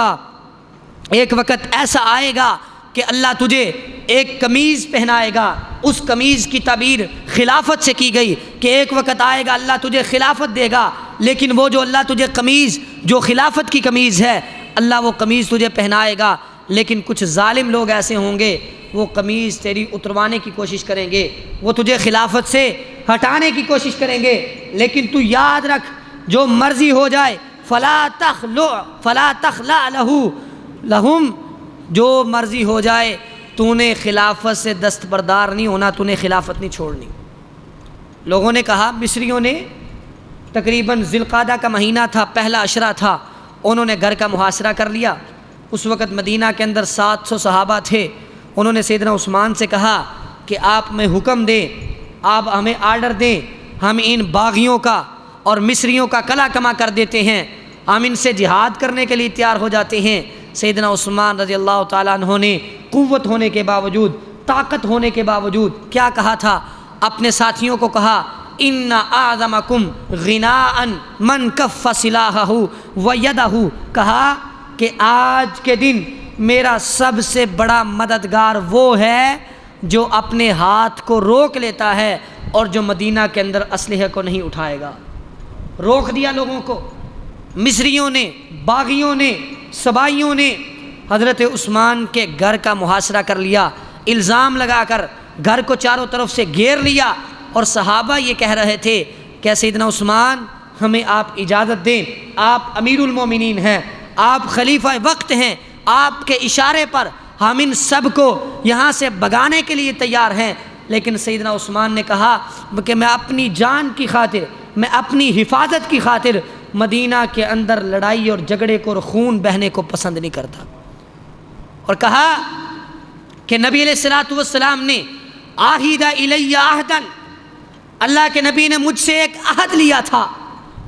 ایک وقت ایسا آئے گا کہ اللہ تجھے ایک قمیض پہنائے گا۔ اس قمیض کی تعبیر خلافت سے کی گئی کہ ایک وقت آئے گا اللہ تجھے خلافت دے گا، لیکن وہ جو اللہ تجھے قمیض، جو خلافت کی قمیض ہے، اللہ وہ قمیض تجھے پہنائے گا، لیکن کچھ ظالم لوگ ایسے ہوں گے، وہ قمیض تیری اتروانے کی کوشش کریں گے، وہ تجھے خلافت سے ہٹانے کی کوشش کریں گے، لیکن تو یاد رکھ، جو مرضی ہو جائے، فلا تخلع لہم، جو مرضی ہو جائے، تو نے خلافت سے دستبردار نہیں ہونا، تو نے خلافت نہیں چھوڑنی۔ لوگوں نے کہا، مصریوں نے تقریباً ذی القعدہ کا مہینہ تھا، پہلا عشرہ تھا، انہوں نے گھر کا محاصرہ کر لیا۔ اس وقت مدینہ کے اندر 700 صحابہ تھے۔ انہوں نے سیدنا عثمان سے کہا کہ آپ میں حکم دیں، آپ ہمیں آرڈر دیں، ہم ان باغیوں کا اور مصریوں کا کلا کما کر دیتے ہیں، ہم ان سے جہاد کرنے کے لیے تیار ہو جاتے ہیں۔ سیدنا عثمان رضی اللہ تعالیٰ عنہ نے قوت ہونے کے باوجود، طاقت ہونے کے باوجود کیا کہا تھا؟ اپنے ساتھیوں کو کہا، ان اعظمکم غناء من کف سلاحہ ویدہ، کہا کہ آج کے دن میرا سب سے بڑا مددگار وہ ہے جو اپنے ہاتھ کو روک لیتا ہے اور جو مدینہ کے اندر اسلحے کو نہیں اٹھائے گا۔ روک دیا لوگوں کو، مصریوں نے، باغیوں نے، سبائیوں نے حضرت عثمان کے گھر کا محاصرہ کر لیا، الزام لگا کر گھر کو چاروں طرف سے گھیر لیا، اور صحابہ یہ کہہ رہے تھے کہ سیدنا عثمان ہمیں آپ اجازت دیں، آپ امیر المومنین ہیں، آپ خلیفہ وقت ہیں، آپ کے اشارے پر ہم ان سب کو یہاں سے بھگانے کے لیے تیار ہیں، لیکن سیدنا عثمان نے کہا کہ میں اپنی جان کی خاطر، میں اپنی حفاظت کی خاطر مدینہ کے اندر لڑائی اور جھگڑے کو اور خون بہنے کو پسند نہیں کرتا۔ اور کہا کہ نبی علیہ الصلوۃ والسلام نے عاہد الی عہدا، اللہ کے نبی نے مجھ سے ایک عہد لیا تھا،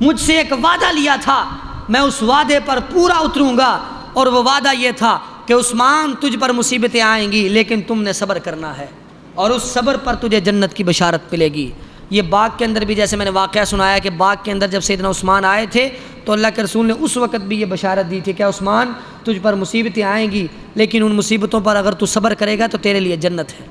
مجھ سے ایک وعدہ لیا تھا، میں اس وعدے پر پورا اتروں گا، اور وہ وعدہ یہ تھا کہ عثمان تجھ پر مصیبتیں آئیں گی لیکن تم نے صبر کرنا ہے، اور اس صبر پر تجھے جنت کی بشارت ملے گی۔ یہ باغ کے اندر بھی جیسے میں نے واقعہ سنایا کہ باغ کے اندر جب سیدنا عثمان آئے تھے تو اللہ کے رسول نے اس وقت بھی یہ بشارت دی تھی کہ عثمان تجھ پر مصیبتیں آئیں گی لیکن ان مصیبتوں پر اگر تو صبر کرے گا تو تیرے لیے جنت ہے۔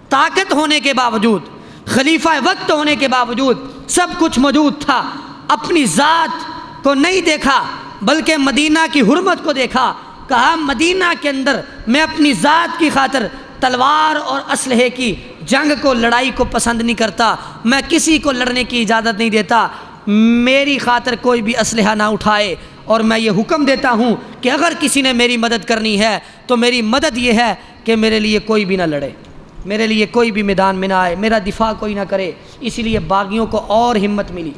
طاقت ہونے کے باوجود، خلیفہ وقت ہونے کے باوجود سب کچھ موجود تھا، اپنی ذات کو نہیں دیکھا بلکہ مدینہ کی حرمت کو دیکھا۔ کہا مدینہ کے اندر میں اپنی ذات کی خاطر تلوار اور اسلحے کی جنگ کو، لڑائی کو پسند نہیں کرتا، میں کسی کو لڑنے کی اجازت نہیں دیتا، میری خاطر کوئی بھی اسلحہ نہ اٹھائے، اور میں یہ حکم دیتا ہوں کہ اگر کسی نے میری مدد کرنی ہے تو میری مدد یہ ہے کہ میرے لیے کوئی بھی نہ لڑے، میرے لیے کوئی بھی میدان میں نہ آئے، میرا دفاع کوئی نہ کرے۔ اسی لیے باغیوں کو اور ہمت ملی،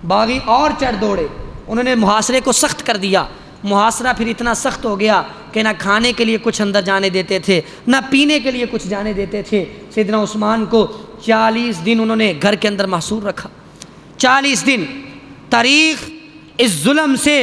باغی اور چڑھ دوڑے، انہوں نے محاصرے کو سخت کر دیا۔ محاصرہ پھر اتنا سخت ہو گیا کہ نہ کھانے کے لیے کچھ اندر جانے دیتے تھے، نہ پینے کے لیے کچھ جانے دیتے تھے۔ سیدنا عثمان کو 40 دن انہوں نے گھر کے اندر محصور رکھا، 40 دن۔ تاریخ اس ظلم سے،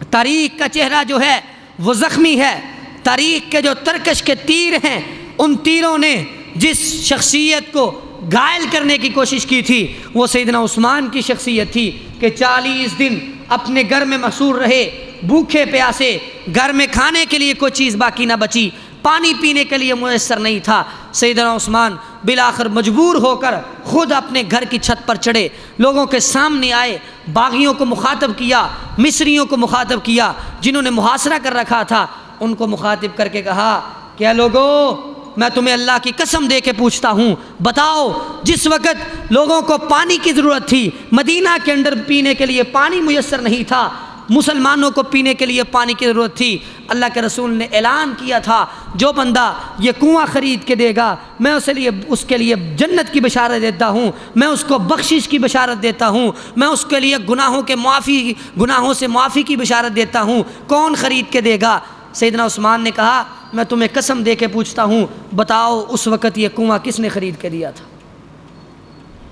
تاریخ کا چہرہ جو ہے وہ زخمی ہے، تاریخ کے جو ترکش کے تیر ہیں ان تیروں نے جس شخصیت کو گھائل کرنے کی کوشش کی تھی وہ سیدنا عثمان کی شخصیت تھی کہ 40 دن اپنے گھر میں محصور رہے، بھوکے پیاسے، گھر میں کھانے کے لیے کوئی چیز باقی نہ بچی، پانی پینے کے لیے میسر نہیں تھا۔ سیدنا عثمان بالآخر مجبور ہو کر خود اپنے گھر کی چھت پر چڑھے، لوگوں کے سامنے آئے، باغیوں کو مخاطب کیا، مصریوں کو مخاطب کیا جنہوں نے محاصرہ کر رکھا تھا، ان کو مخاطب کر کے کہا کیا لوگو، میں تمہیں اللہ کی قسم دے کے پوچھتا ہوں، بتاؤ جس وقت لوگوں کو پانی کی ضرورت تھی، مدینہ کے اندر پینے کے لیے پانی میسر نہیں تھا، مسلمانوں کو پینے کے لیے پانی کی ضرورت تھی، اللہ کے رسول نے اعلان کیا تھا جو بندہ یہ کنواں خرید کے دے گا میں اس کے لیے جنت کی بشارت دیتا ہوں، میں اس کو بخشش کی بشارت دیتا ہوں، میں اس کے لیے گناہوں سے معافی کی بشارت دیتا ہوں، کون خرید کے دے گا؟ سیدنا عثمان نے کہا میں تمہیں قسم دے کے پوچھتا ہوں، بتاؤ اس وقت یہ کنواں کس نے خرید کے دیا تھا؟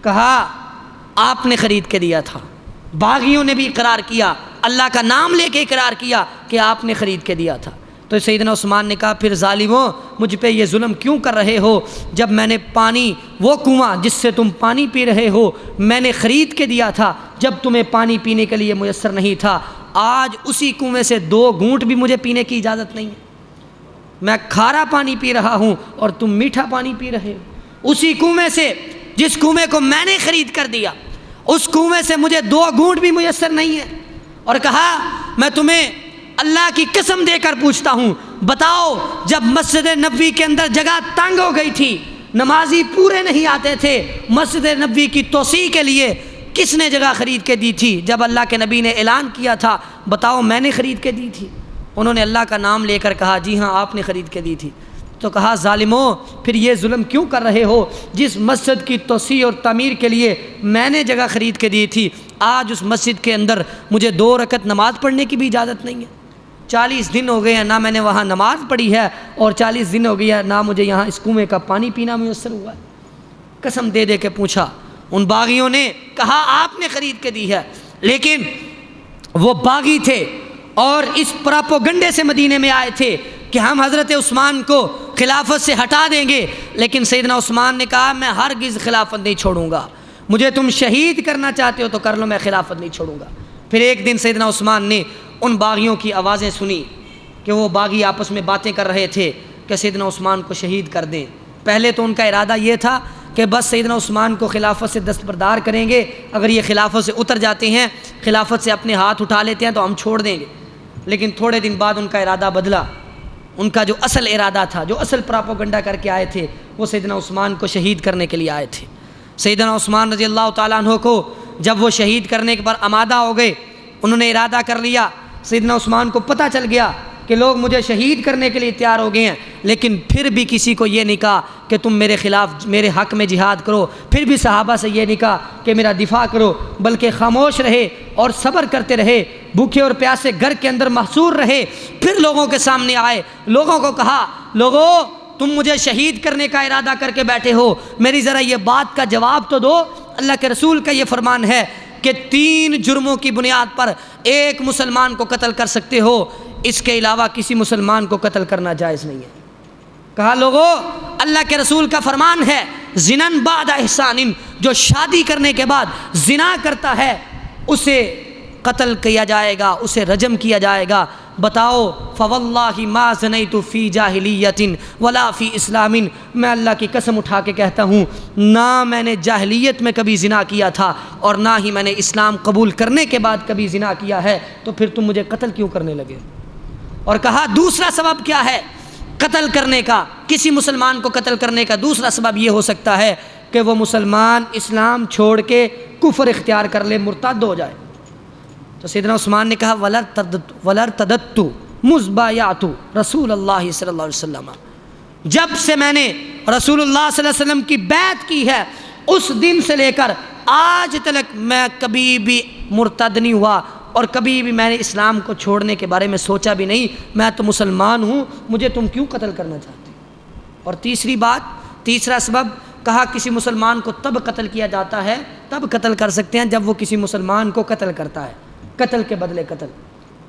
کہا آپ نے خرید کے دیا تھا۔ باغیوں نے بھی اقرار کیا، اللہ کا نام لے کے اقرار کیا کہ آپ نے خرید کے دیا تھا۔ تو سیدنا عثمان نے کہا پھر ظالموں مجھ پہ یہ ظلم کیوں کر رہے ہو؟ جب میں نے پانی، وہ کنواں جس سے تم پانی پی رہے ہو میں نے خرید کے دیا تھا جب تمہیں پانی پینے کے لیے میسر نہیں تھا، آج اسی کنویں سے 2 گھونٹ بھی مجھے پینے کی اجازت نہیں ہے، میں کھارا پانی پی رہا ہوں اور تم میٹھا پانی پی رہے ہو، اسی کنویں سے جس کنویں کو میں نے خرید کر دیا اس کنویں سے مجھے 2 گھونٹ بھی میسر نہیں ہے۔ اور کہا میں تمہیں اللہ کی قسم دے کر پوچھتا ہوں، بتاؤ جب مسجد نبوی کے اندر جگہ تنگ ہو گئی تھی، نمازی پورے نہیں آتے تھے، مسجد نبوی کی توسیع کے لیے کس نے جگہ خرید کے دی تھی؟ جب اللہ کے نبی نے اعلان کیا تھا بتاؤ میں نے خرید کے دی تھی، انہوں نے اللہ کا نام لے کر کہا جی ہاں آپ نے خرید کے دی تھی۔ تو کہا ظالموں پھر یہ ظلم کیوں کر رہے ہو؟ جس مسجد کی توسیع اور تعمیر کے لیے میں نے جگہ خرید کے دی تھی، آج اس مسجد کے اندر مجھے 2 رکعت نماز پڑھنے کی بھی اجازت نہیں ہے، 40 دن ہو گئے ہیں نہ میں نے وہاں نماز پڑھی ہے، اور 40 دن ہو گیا نہ مجھے یہاں اس کنویں کا پانی پینا میسر ہوا ہے۔ قسم دے دے کے پوچھا۔ ان باغیوں نے کہا آپ نے خرید کے دی ہے، لیکن وہ باغی تھے اور اس پراپوگنڈے سے مدینے میں آئے تھے کہ ہم حضرت عثمان کو خلافت سے ہٹا دیں گے، لیکن سیدنا عثمان نے کہا میں ہرگز خلافت نہیں چھوڑوں گا، مجھے تم شہید کرنا چاہتے ہو تو کر لو، میں خلافت نہیں چھوڑوں گا۔ پھر ایک دن سیدنا عثمان نے ان باغیوں کی آوازیں سنی کہ وہ باغی آپس میں باتیں کر رہے تھے کہ سیدنا عثمان کو شہید کر دیں۔ پہلے تو ان کا ارادہ یہ تھا کہ بس سیدنا عثمان کو خلافت سے دستبردار کریں گے، اگر یہ خلافت سے اتر جاتے ہیں، خلافت سے اپنے ہاتھ اٹھا لیتے ہیں تو ہم چھوڑ دیں گے۔ لیکن تھوڑے دن بعد ان کا ارادہ بدلا، ان کا جو اصل ارادہ تھا، جو اصل پراپوگنڈا کر کے آئے تھے، وہ سیدنا عثمان کو شہید کرنے کے لیے آئے تھے۔ سیدنا عثمان رضی اللہ تعالیٰ عنہ کو جب وہ شہید کرنے کے پر آمادہ ہو گئے، انہوں نے ارادہ کر لیا، سیدنا عثمان کو پتہ چل گیا کہ لوگ مجھے شہید کرنے کے لیے تیار ہو گئے ہیں، لیکن پھر بھی کسی کو یہ نہیں کہا کہ تم میرے خلاف میرے حق میں جہاد کرو، پھر بھی صحابہ سے یہ نہیں کہا کہ میرا دفاع کرو، بلکہ خاموش رہے اور صبر کرتے رہے، بھوکے اور پیاسے گھر کے اندر محصور رہے، پھر لوگوں کے سامنے آئے، لوگوں کو کہا لوگوں تم مجھے شہید کرنے کا ارادہ کر کے بیٹھے ہو، میری ذرا یہ بات کا جواب تو دو۔ اللہ کے رسول کا یہ فرمان ہے کہ 3 جرموں کی بنیاد پر ایک مسلمان کو قتل کر سکتے ہو، اس کے علاوہ کسی مسلمان کو قتل کرنا جائز نہیں ہے۔ کہا لوگوں اللہ کے رسول کا فرمان ہے زنن بعد احسان، جو شادی کرنے کے بعد زنا کرتا ہے اسے قتل کیا جائے گا، اسے رجم کیا جائے گا۔ بتاؤ فواللہ ما زنیت فی جاہلیت ولا فی اسلام، میں اللہ کی قسم اٹھا کے کہتا ہوں نہ میں نے جاہلیت میں کبھی زنا کیا تھا اور نہ ہی میں نے اسلام قبول کرنے کے بعد کبھی زنا کیا ہے، تو پھر تم مجھے قتل کیوں کرنے لگے؟ اور کہا دوسرا سبب کیا ہے قتل کرنے کا، کسی مسلمان کو قتل کرنے کا دوسرا سبب یہ ہو سکتا ہے کہ وہ مسلمان اسلام چھوڑ کے کفر اختیار کر لے، مرتد ہو جائے۔ تو سیدنا عثمان نے کہا وَلَرْتَدَدْتُ مُذْ بَایَعْتُ رسول اللہ صلی اللہ علیہ وسلم، جب سے میں نے رسول اللہ صلی اللہ علیہ وسلم کی بیعت کی ہے اس دن سے لے کر آج تک میں کبھی بھی مرتد نہیں ہوا اور کبھی بھی میں نے اسلام کو چھوڑنے کے بارے میں سوچا بھی نہیں، میں تو مسلمان ہوں، مجھے تم کیوں قتل کرنا چاہتے؟ اور تیسرا سبب کہا کسی مسلمان کو تب قتل کیا جاتا ہے، تب قتل کر سکتے ہیں جب وہ کسی مسلمان کو قتل کرتا ہے، قتل کے بدلے قتل۔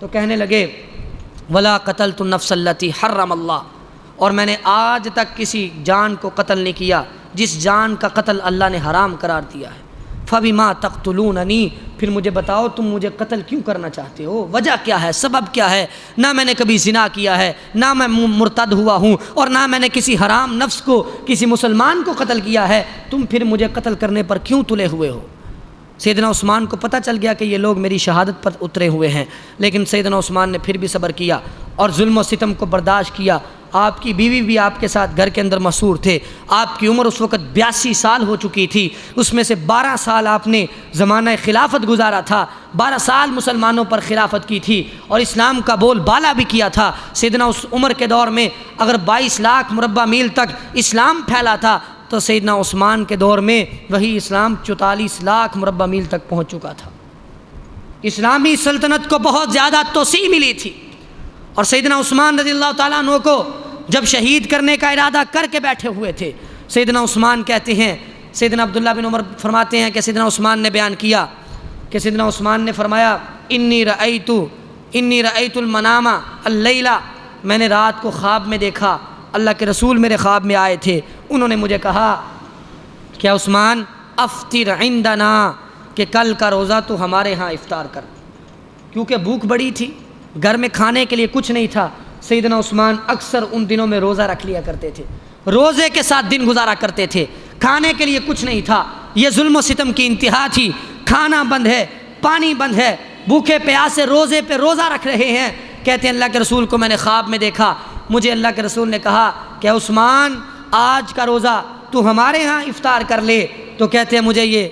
تو کہنے لگے ولا قتلت النفس التي حرم اللہ، اور میں نے آج تک کسی جان کو قتل نہیں کیا جس جان کا قتل اللہ نے حرام قرار دیا ہے۔ فبما تقتلوننی، پھر مجھے بتاؤ تم مجھے قتل کیوں کرنا چاہتے ہو، وجہ کیا ہے، سبب کیا ہے؟ نہ میں نے کبھی زنا کیا ہے، نہ میں مرتد ہوا ہوں، اور نہ میں نے کسی حرام نفس کو، کسی مسلمان کو قتل کیا ہے، تم پھر مجھے قتل کرنے پر کیوں تلے ہوئے ہو؟ سیدنا عثمان کو پتہ چل گیا کہ یہ لوگ میری شہادت پر اترے ہوئے ہیں، لیکن سیدنا عثمان نے پھر بھی صبر کیا اور ظلم و ستم کو برداشت کیا۔ آپ کی بیوی بھی آپ کے ساتھ گھر کے اندر محصور تھے، آپ کی عمر اس وقت 82 سال ہو چکی تھی، اس میں سے 12 سال آپ نے زمانہ خلافت گزارا تھا، 12 سال مسلمانوں پر خلافت کی تھی اور اسلام کا بول بالا بھی کیا تھا۔ سیدنا اس عمر کے دور میں اگر 22 لاکھ مربع میل تک اسلام پھیلا تھا تو سیدنا عثمان کے دور میں وہی اسلام 44 لاکھ مربع میل تک پہنچ چکا تھا۔ اسلامی سلطنت کو بہت زیادہ توسیع ملی تھی، اور سیدنا عثمان رضی اللہ تعالیٰ عنہ کو جب شہید کرنے کا ارادہ کر کے بیٹھے ہوئے تھے، سیدنا عثمان کہتے ہیں، سیدنا عبداللہ بن عمر فرماتے ہیں کہ سیدنا عثمان نے بیان کیا کہ سیدنا عثمان نے فرمایا انی رأیت المنام اللیلہ، میں نے رات کو خواب میں دیکھا، اللہ کے رسول میرے خواب میں آئے تھے، انہوں نے مجھے کہا کہ عثمان افطر عندنا، کہ کل کا روزہ تو ہمارے ہاں افطار کر، کیونکہ بھوک بڑی تھی، گھر میں کھانے کے لیے کچھ نہیں تھا۔ سیدنا عثمان اکثر ان دنوں میں روزہ رکھ لیا کرتے تھے، روزے کے ساتھ دن گزارا کرتے تھے، کھانے کے لیے کچھ نہیں تھا، یہ ظلم و ستم کی انتہا تھی، کھانا بند ہے، پانی بند ہے، بھوکے پیاسے روزے پہ روزہ رکھ رہے ہیں۔ کہتے ہیں اللہ کے رسول کو میں نے خواب میں دیکھا، مجھے اللہ کے رسول نے کہا کہ عثمان آج کا روزہ تو ہمارے ہاں افطار کر لے، تو کہتے ہیں مجھے یہ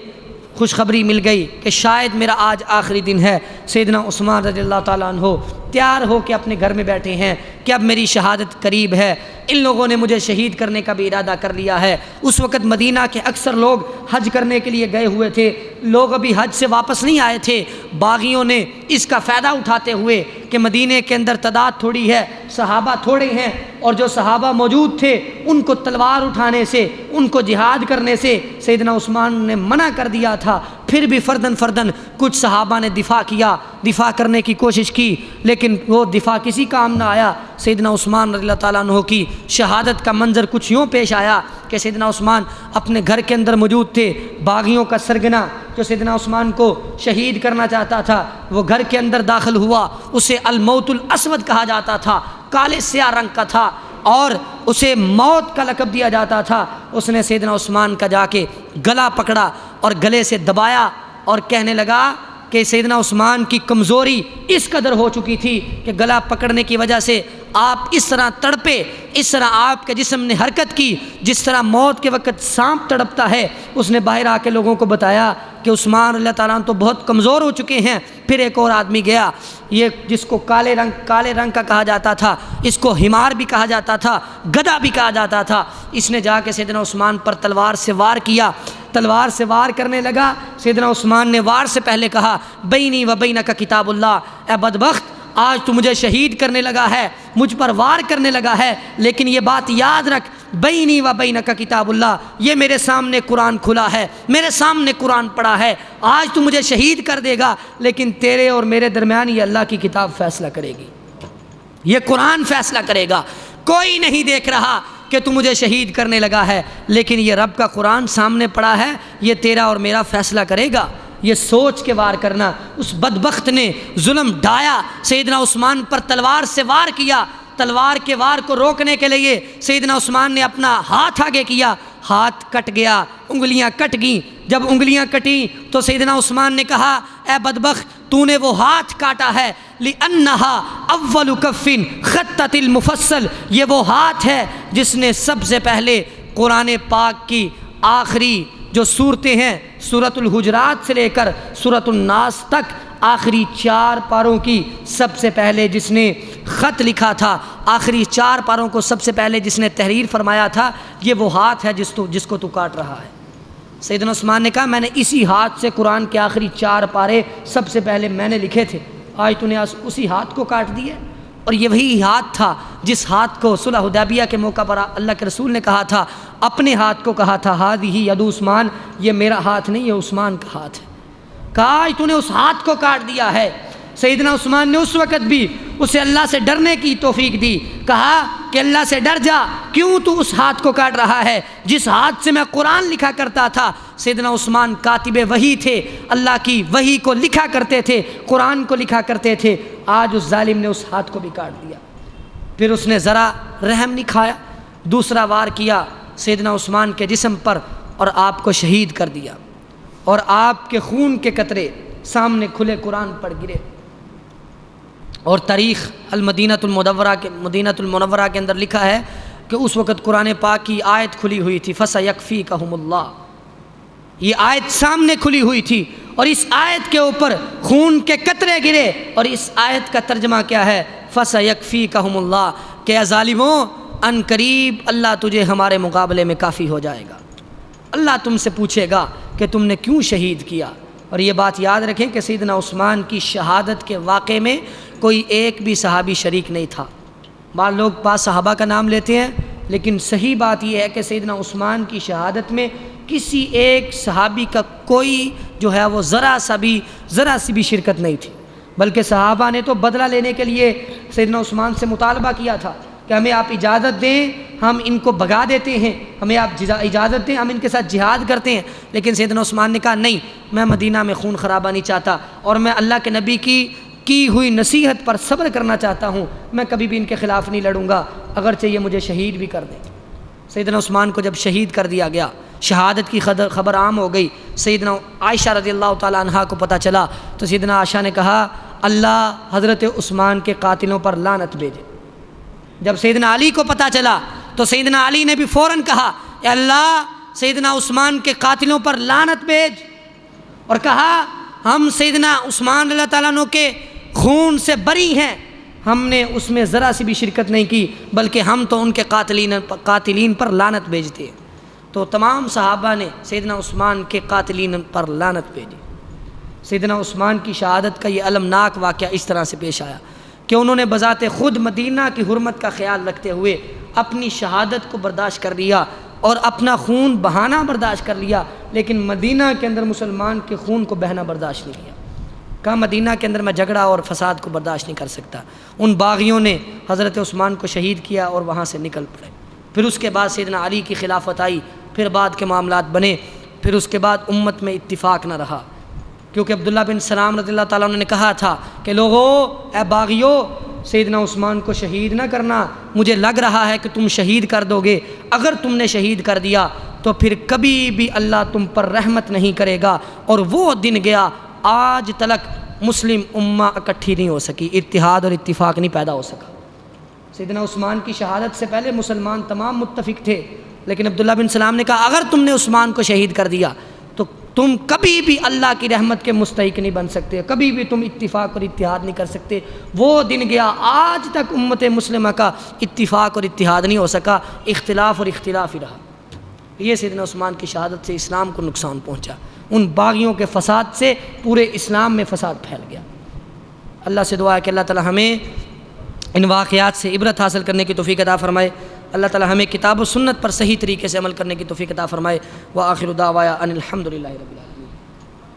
خوشخبری مل گئی کہ شاید میرا آج آخری دن ہے۔ سیدنا عثمان رضی اللہ تعالیٰ عنہ تیار ہو کے اپنے گھر میں بیٹھے ہیں کہ اب میری شہادت قریب ہے، ان لوگوں نے مجھے شہید کرنے کا بھی ارادہ کر لیا ہے۔ اس وقت مدینہ کے اکثر لوگ حج کرنے کے لیے گئے ہوئے تھے، لوگ ابھی حج سے واپس نہیں آئے تھے۔ باغیوں نے اس کا فائدہ اٹھاتے ہوئے کہ مدینہ کے اندر تعداد تھوڑی ہے، صحابہ تھوڑے ہیں، اور جو صحابہ موجود تھے ان کو تلوار اٹھانے سے، ان کو جہاد کرنے سے سیدنا عثمان نے منع کر دیا تھا، پھر بھی فردن کچھ صحابہ نے دفاع کرنے کی کوشش کی، لیکن وہ دفاع کسی کام نہ آیا۔ سیدنا عثمان رضی اللہ تعالیٰ عنہ کی شہادت کا منظر کچھ یوں پیش آیا کہ سیدنا عثمان اپنے گھر کے اندر موجود تھے، باغیوں کا سرگنا جو سیدنا عثمان کو شہید کرنا چاہتا تھا وہ گھر کے اندر داخل ہوا، اسے الموت الاسود کہا جاتا تھا، کالے سیاہ رنگ کا تھا اور اسے موت کا لقب دیا جاتا تھا۔ اس نے سیدنا عثمان کا جا کے گلا پکڑا اور گلے سے دبایا اور کہنے لگا کہ سیدنا عثمان کی کمزوری اس قدر ہو چکی تھی کہ گلا پکڑنے کی وجہ سے آپ اس طرح تڑپے، اس طرح آپ کے جسم نے حرکت کی جس طرح موت کے وقت سانپ تڑپتا ہے۔ اس نے باہر آ کے لوگوں کو بتایا کہ عثمان رضی اللہ تعالیٰ عنہ تو بہت کمزور ہو چکے ہیں۔ پھر ایک اور آدمی گیا، یہ جس کو کالے رنگ کا کہا جاتا تھا، اس کو حمار بھی کہا جاتا تھا، گدھا بھی کہا جاتا تھا۔ اس نے جا کے سیدنا عثمان پر تلوار سے وار کیا، تلوار سے وار کرنے لگا۔ سیدنا عثمان نے وار سے پہلے کہا بینی و بینک کتاب اللہ، اے بدبخت آج تو مجھے شہید کرنے لگا ہے، مجھ پر وار کرنے لگا ہے، لیکن یہ بات یاد رکھ بینی و بینک کتاب اللہ، یہ میرے سامنے قرآن کھلا ہے، میرے سامنے قرآن پڑھا ہے، آج تو مجھے شہید کر دے گا لیکن تیرے اور میرے درمیان یہ اللہ کی کتاب فیصلہ کرے گی، یہ قرآن فیصلہ کرے گا۔ کوئی نہیں دیکھ رہا کہ تو مجھے شہید کرنے لگا ہے، لیکن یہ رب کا قرآن سامنے پڑا ہے، یہ تیرا اور میرا فیصلہ کرے گا۔ یہ سوچ کے وار کرنا، اس بدبخت نے ظلم ڈھایا، سیدنا عثمان پر تلوار سے وار کیا۔ تلوار کے وار کو روکنے کے لیے سیدنا عثمان نے اپنا ہاتھ آگے کیا، ہاتھ کٹ گیا، انگلیاں کٹ گئیں۔ جب انگلیاں کٹیں تو سیدنا عثمان نے کہا اے بدبخت تو نے وہ ہاتھ کاٹا ہے لِأَنَّهَا أَوَّلُ كَفٍ خَطَّتِ الْمُفَصَّلِ، یہ وہ ہاتھ ہے جس نے سب سے پہلے قرآن پاک کی آخری جو صورتیں ہیں، سورۃ الحجرات سے لے کر سورۃ الناس تک آخری 4 پاروں کی سب سے پہلے جس نے خط لکھا تھا، آخری 4 پاروں کو سب سے پہلے جس نے تحریر فرمایا تھا، یہ وہ ہاتھ ہے جس کو تو کاٹ رہا ہے۔ سیدنا عثمان نے کہا میں نے اسی ہاتھ سے قرآن کے آخری 4 پارے سب سے پہلے میں نے لکھے تھے، آج تو نے اسی ہاتھ کو کاٹ دیا۔ اور یہ وہی ہاتھ تھا جس ہاتھ کو صلح حدیبیہ کے موقع پر اللہ کے رسول نے کہا تھا، اپنے ہاتھ کو کہا تھا ہذہ ید عثمان، یہ میرا ہاتھ نہیں، یہ عثمان کا ہاتھ ہے۔ کہا آج تو نے اس ہاتھ کو کاٹ دیا ہے۔ سیدنا عثمان نے اس وقت بھی اسے اللہ سے ڈرنے کی توفیق دی، کہا کہ اللہ سے ڈر جا، کیوں تو اس ہاتھ کو کاٹ رہا ہے جس ہاتھ سے میں قرآن لکھا کرتا تھا۔ سیدنا عثمان کاتب وحی تھے، اللہ کی وحی کو لکھا کرتے تھے، قرآن کو لکھا کرتے تھے، آج اس ظالم نے اس ہاتھ کو بھی کاٹ دیا۔ پھر اس نے ذرا رحم نہیں کھایا، دوسرا وار کیا سیدنا عثمان کے جسم پر اور آپ کو شہید کر دیا، اور آپ کے خون کے قطرے سامنے کھلے قرآن پر گرے۔ اور تاریخ مدینۃ المنورہ کے اندر لکھا ہے کہ اس وقت قرآن پاک کی آیت کھلی ہوئی تھی فَسَيَكْفِيكَهُمُ اللَّهُ، یہ آیت سامنے کھلی ہوئی تھی اور اس آیت کے اوپر خون کے قطرے گرے، اور اس آیت کا ترجمہ کیا ہے فَسَيَكْفِيكَهُمُ اللَّهُ، کہ اے ظالموں ان قریب اللہ تجھے ہمارے مقابلے میں کافی ہو جائے گا، اللہ تم سے پوچھے گا کہ تم نے کیوں شہید کیا۔ اور یہ بات یاد رکھیں کہ سیدنا عثمان کی شہادت کے واقعے میں کوئی ایک بھی صحابی شریک نہیں تھا۔ بعض لوگ بعض صحابہ کا نام لیتے ہیں، لیکن صحیح بات یہ ہے کہ سیدنا عثمان کی شہادت میں کسی ایک صحابی کا کوئی جو ہے وہ ذرا سی بھی شرکت نہیں تھی، بلکہ صحابہ نے تو بدلہ لینے کے لیے سیدنا عثمان سے مطالبہ کیا تھا کہ ہمیں آپ اجازت دیں، ہم ان کو بھگا دیتے ہیں، ہمیں آپ اجازت دیں، ہم ان کے ساتھ جہاد کرتے ہیں۔ لیکن سیدنا عثمان نے کہا نہیں، میں مدینہ میں خون خرابہ نہیں چاہتا، اور میں اللہ کے نبی کی ہوئی نصیحت پر صبر کرنا چاہتا ہوں، میں کبھی بھی ان کے خلاف نہیں لڑوں گا، اگرچہ یہ مجھے شہید بھی کر دیں۔ سیدنا عثمان کو جب شہید کر دیا گیا، شہادت کی خبر عام ہو گئی، سیدنا عائشہ رضی اللہ تعالیٰ عنہا کو پتہ چلا تو سیدنا عائشہ نے کہا اللہ حضرت عثمان کے قاتلوں پر لعنت بھیجے۔ جب سیدنا علی کو پتہ چلا تو سیدنا علی نے بھی فوراً کہا اے اللہ سیدنا عثمان کے قاتلوں پر لعنت بھیج، اور کہا ہم سیدنا عثمان اللہ تعالیٰ عنہ کے خون سے بری ہیں، ہم نے اس میں ذرا سی بھی شرکت نہیں کی، بلکہ ہم تو ان کے قاتلین پر لعنت بھیجتے ہیں۔ تو تمام صحابہ نے سیدنا عثمان کے قاتلین پر لعنت بھیجی۔ سیدنا عثمان کی شہادت کا یہ المناک واقعہ اس طرح سے پیش آیا کہ انہوں نے بذات خود مدینہ کی حرمت کا خیال رکھتے ہوئے اپنی شہادت کو برداشت کر لیا اور اپنا خون بہانا برداشت کر لیا، لیکن مدینہ کے اندر مسلمان کے خون کو بہنا برداشت نہیں کیا۔ کہا مدینہ کے اندر میں جھگڑا اور فساد کو برداشت نہیں کر سکتا۔ ان باغیوں نے حضرت عثمان کو شہید کیا اور وہاں سے نکل پڑے۔ پھر اس کے بعد سیدنا علی کی خلافت آئی، پھر بعد کے معاملات بنے، پھر اس کے بعد امت میں اتفاق نہ رہا، کیونکہ عبداللہ بن سلام رضی اللہ تعالیٰ عنہ نے کہا تھا کہ لوگو اے باغیو سیدنا عثمان کو شہید نہ کرنا، مجھے لگ رہا ہے کہ تم شہید کر دو گے، اگر تم نے شہید کر دیا تو پھر کبھی بھی اللہ تم پر رحمت نہیں کرے گا۔ اور وہ دن گیا، آج تلک مسلم امہ اکٹھی نہیں ہو سکی، اتحاد اور اتفاق نہیں پیدا ہو سکا۔ سیدنا عثمان کی شہادت سے پہلے مسلمان تمام متفق تھے، لیکن عبداللہ بن سلام نے کہا اگر تم نے عثمان کو شہید کر دیا تو تم کبھی بھی اللہ کی رحمت کے مستحق نہیں بن سکتے، کبھی بھی تم اتفاق اور اتحاد نہیں کر سکتے۔ وہ دن گیا، آج تک امت مسلمہ کا اتفاق اور اتحاد نہیں ہو سکا، اختلاف اور اختلاف ہی رہا۔ یہ سیدنا عثمان کی شہادت سے اسلام کو نقصان پہنچا، ان باغیوں کے فساد سے پورے اسلام میں فساد پھیل گیا۔ اللہ سے دعا ہے کہ اللہ تعالی ہمیں ان واقعات سے عبرت حاصل کرنے کی توفیق عطا فرمائے، اللہ تعالی ہمیں کتاب و سنت پر صحیح طریقے سے عمل کرنے کی توفیق عطا فرمائے۔ وآخر دعوایا ان الحمدللہ رب العالمین۔